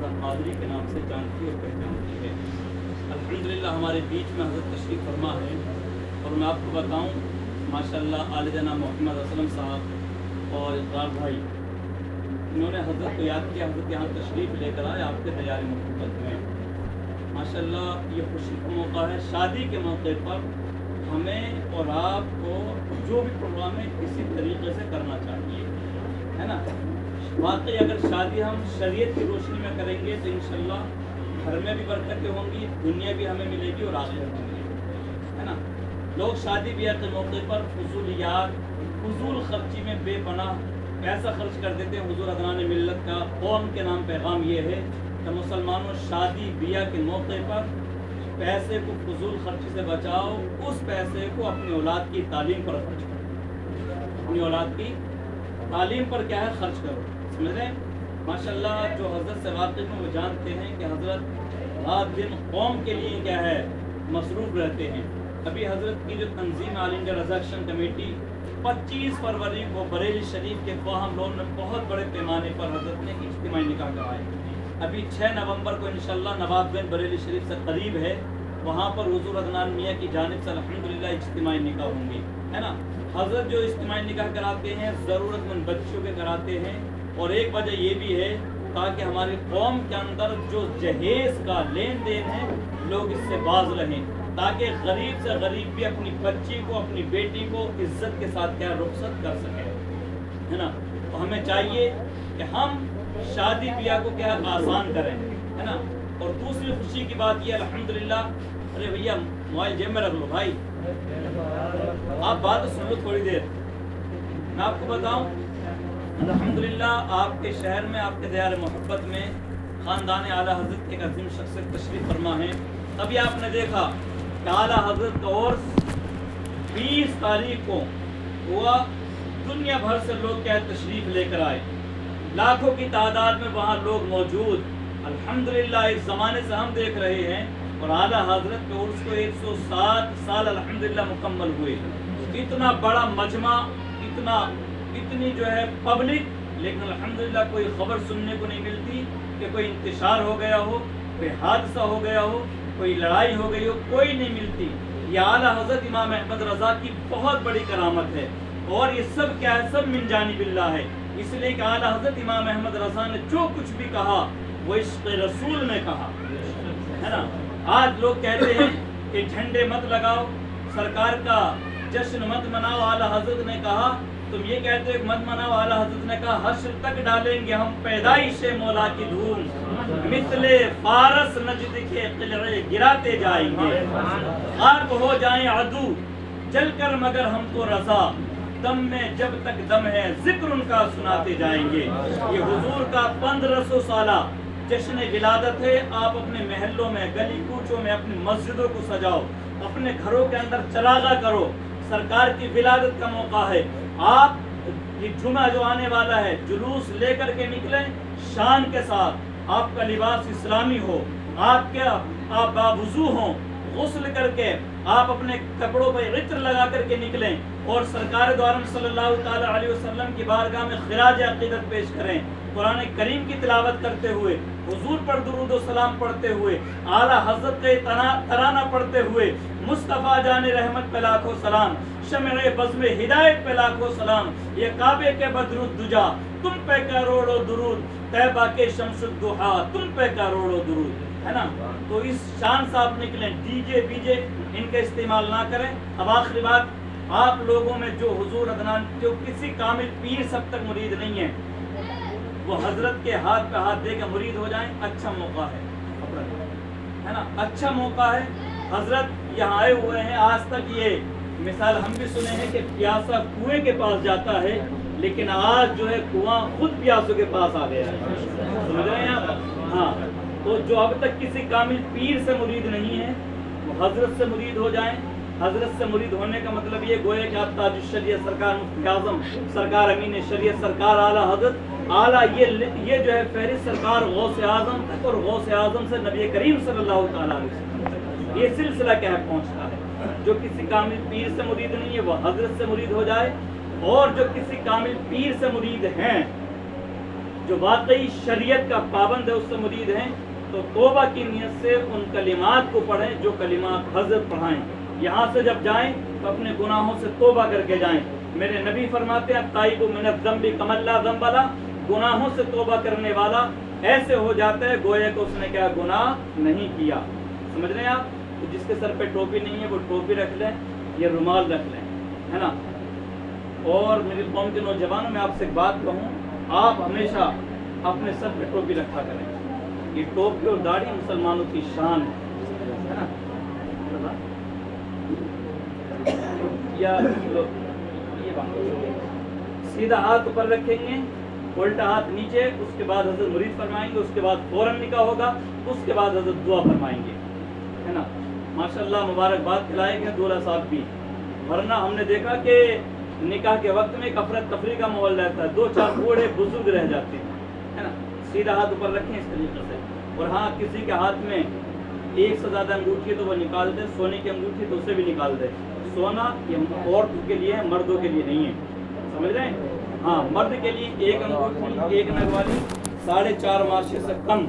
रज़ा क़ादरी के नाम से जानती और पहचानती है। अल्हम्दुलिल्लाह हमारे बीच में हज़रत तशरीफ़ फरमा है और मैं आपको बताऊं माशाअल्लाह आले जनाब मोहम्मद असलम साहब और इकरार भाई इन्होंने हज़रत को याद किया, हज़रत यहाँ तशरीफ़ लेकर आए आपके दयार मोहब्बत में। माशाअल्लाह ये खुशी का मौका है, शादी के मौके पर हमें और आपको जो भी प्रोग्राम है इसी तरीके से करना चाहिए, है ना। वाकई अगर शादी हम शरीयत की रोशनी में करेंगे तो इंशाअल्लाह घर में भी बरकतें होंगी, दुनिया भी हमें मिलेगी और आखिरत भी मिलेगी, है ना। लोग शादी ब्याह के मौके पर फजूलियात फजूल खर्ची में बेपनाह पैसा खर्च कर देते हैं। हुजूर अदनान मिल्लत का कौम के नाम पैगाम ये है कि मुसलमानों शादी ब्याह के मौके पर पैसे को फजूल खर्ची से बचाओ, उस पैसे को अपनी औलाद की तालीम पर खर्च करो, अपनी औलाद की तालीम पर क्या है खर्च करो, समझ रहे हैं। माशाअल्लाह जो हज़रत से वाकिफ़ हैं वो जानते हैं कि हज़रत रात दिन कौम के लिए क्या है मसरूफ़ रहते हैं। अभी हज़रत की जो तंजीम ऑल इंडिया रज़ा एक्शन कमेटी 25 फरवरी को बरेली शरीफ के फ़ाहम लोन में बहुत बड़े पैमाने पर हज़रत ने इज्तिमाई निकाह कराए। अभी 6 नवंबर को इंशाअल्लाह नवाबगंज बरेली शरीफ से करीब है, वहाँ पर हुजूर अदनान मियाँ की जानिब से अल्हम्दुलिल्लाह इज्तिमाई निकाह होंगे, है ना। हज़रत जो इज्तिमाई निकाह कराते हैं ज़रूरतमंद बच्चों के कराते हैं और एक वजह ये भी है ताकि हमारी कौम के अंदर जो जहेज़ का लेन देन है लोग इससे बाज रहें, ताकि गरीब से गरीब भी अपनी बच्ची को अपनी बेटी को इज्जत के साथ क्या रुखसत कर सके, है ना। तो हमें चाहिए कि हम शादी ब्याह को क्या आसान करें, है ना। और दूसरी खुशी की बात ये अल्हम्दुलिल्लाह, अरे भैया मोबाइल जेब में रख लो भाई, आप बात सुन लो थोड़ी देर। मैं आपको बताऊं अल्हम्दुलिल्लाह आपके शहर में आपके दयार मोहब्बत में ख़ानदान आला हज़रत एक अजीम शख्सियत तशरीफ़ फरमा है। अभी आपने देखा कि आला हज़रत का उर्स 20 तारीख को हुआ, दुनिया भर से लोग क्या तशरीफ़ लेकर आए, लाखों की तादाद में वहाँ लोग मौजूद। अल्हम्दुलिल्लाह इस ज़माने से हम देख रहे हैं और आला हज़रत के उर्स को 107 साल अल्हम्दुलिल्लाह मुकम्मल हुए। इतना बड़ा मजमा, इतनी जो है पब्लिक, लेकिन अल्हम्दुलिल्लाह कोई खबर सुनने को नहीं मिलती कि कोई इंतशार हो गया हो, कोई हादसा हो गया हो, कोई लड़ाई हो गई हो, कोई नहीं मिलती। ये आला हज़रत इमाम अहमद रज़ा की बहुत बड़ी करामत है और ये सब क्या है, सब मिन जानिबिल्लाह है। इसलिए कि आला हज़रत इमाम अहमद रज़ा ने जो कुछ भी कहा वो इश्क़ रसूल में कहा, है ना। आज लोग कहते हैं कि झंडे मत लगाओ, सरकार का जश्न मत मनाओ, आला हज़रत ने कहा। तुम ये कहते हो मत मनाओ, आला हज़रत ने कहा हश्र तक डालेंगे हम पैदाइशे मौला की धूम, मिसले फारस नजद के किले गिराते जाएंगे, गायब हो जाएं अदू जलकर मगर हमको रज़ा, दम में जब तक दम है जिक्र उनका सुनाते जाएंगे। ये हुजूर का 1500 साला जश्न विलादत है। आप अपने महलों में, गली कूचों में, अपनी मस्जिदों को सजाओ, अपने घरों के अंदर चरागा करो, सरकार की विलादत का मौका है। आप ये जुमा जो आने वाला है जुलूस लेकर के निकलें शान के साथ, आपका लिबास इस्लामी हो, आप बावुज़ू हों, गुस्ल करके आप अपने कपड़ों पर इत्र लगा करके निकलें और सरकार दो आलम सल्लल्लाहु ताला अलैहि वसल्लम की बारगाह में खिराज अक़ीदत पेश करें, कुरान करीम की तिलावत करते हुए, हुजूर पर दुरूद व सलाम पढ़ते हुए, आला हज़रत के तराना पढ़ते हुए, मुस्तफ़ा जाने रहमत पे लाखों सलाम, शम्ए बज़्म हिदायत पे लाखों सलाम, ये काबे के बदरुद दुजा तुम पे करोड़ों दुरूद, तैबा के शम्सुद दुहा तुम पे करोड़ों दुरूद, है ना। तो इस शान से आप निकलें, डीजे बीजे इनका इस्तेमाल ना करें। अब आखिरी बात, आप लोगों में जो हुजूर अदनान जो किसी कामिल पीर सब तक मुरीद नहीं है, वो हजरत के हाथ पे हाथ दे के मुरीद हो जाएं, अच्छा मौका है ना, अच्छा मौका है। हजरत यहाँ आए हुए हैं, आज तक ये मिसाल हम भी सुने हैं कि प्यासा कुएं के पास जाता है, लेकिन आज जो है कुआं खुद प्यासों के पास आ गया है, समझ रहे हैं आप। हाँ, तो जो अब तक किसी कामिल पीर से मुरीद नहीं है वो हजरत से मुरीद हो जाएं। हजरत से मुरीद होने का मतलब ये गोया कि आप ताजुश शरीयत सरकार मुफ्ती आज़म सरकार अमीन शरीयत सरकार आला हजरत आला ये जो है फहरिस्त सरकार गौसे आज़म तक और गौसे आज़म से नबी करीम सल्लल्लाहु अलैहि वसल्लम तक ये सिलसिला क्या है पहुँचता है। जो किसी कामिल पीर से मुरीद नहीं है वो हजरत से मुरीद हो जाए, और जो किसी कामिल पीर से मुरीद हैं, جو واقعی شریعت کا پابند ہے اس سے مرید ہیں تو توبہ کی نیت سے ان کلمات کو پڑھیں جو کلمات حضرت پڑھائیں. یہاں سے جب جائیں تو اپنے گناہوں سے توبہ کر کے جائیں. میرے نبی فرماتے ہیں تائب من الذنب کمن لا ذنب لہ، گناہوں سے توبہ کرنے والا ایسے ہو جاتا ہے گویا کہ اس نے کیا گناہ نہیں کیا. سمجھ رہے ہیں آپ؟ تو جس کے سر پہ ٹوپی نہیں ہے وہ ٹوپی رکھ لیں یا رومال رکھ لیں، ہے نا. اور میری قوم کے نوجوانوں میں آپ سے ایک بات کہوں، آپ ہمیشہ اپنے سر پہ ٹوپی رکھا کریں. یہ ٹوپی اور داڑھی مسلمانوں کی شان ہے نا. یا سیدھا ہاتھ اوپر رکھیں گے، الٹا ہاتھ نیچے، اس کے بعد حضرت مرید فرمائیں گے، اس کے بعد فوراً نکاح ہوگا، اس کے بعد حضرت دعا فرمائیں گے، ہے نا. ماشاءاللہ مبارکباد کھلائیں گے دولہا صاحب بھی. ورنہ ہم نے دیکھا کہ نکاح کے وقت میں ایک افرت تفریح کا ماحول رہتا ہے، 2-4 بوڑھے بزرگ رہ جاتے ہیں، ہے نا. سیدھا ہاتھ اوپر رکھیں اس طریقے سے. اور ہاں کسی کے ہاتھ میں ایک سے زیادہ انگوٹھی ہے تو وہ نکال دے، سونے کی انگوٹھی تو اسے بھی نکال دے. سونا یہ عورتوں کے لیے ہے، مردوں کے لیے نہیں ہے. سمجھ رہے ہیں؟ ہاں مرد کے لیے ایک انگوٹھی، ایک نگ والی 4.5 ماشے سے کم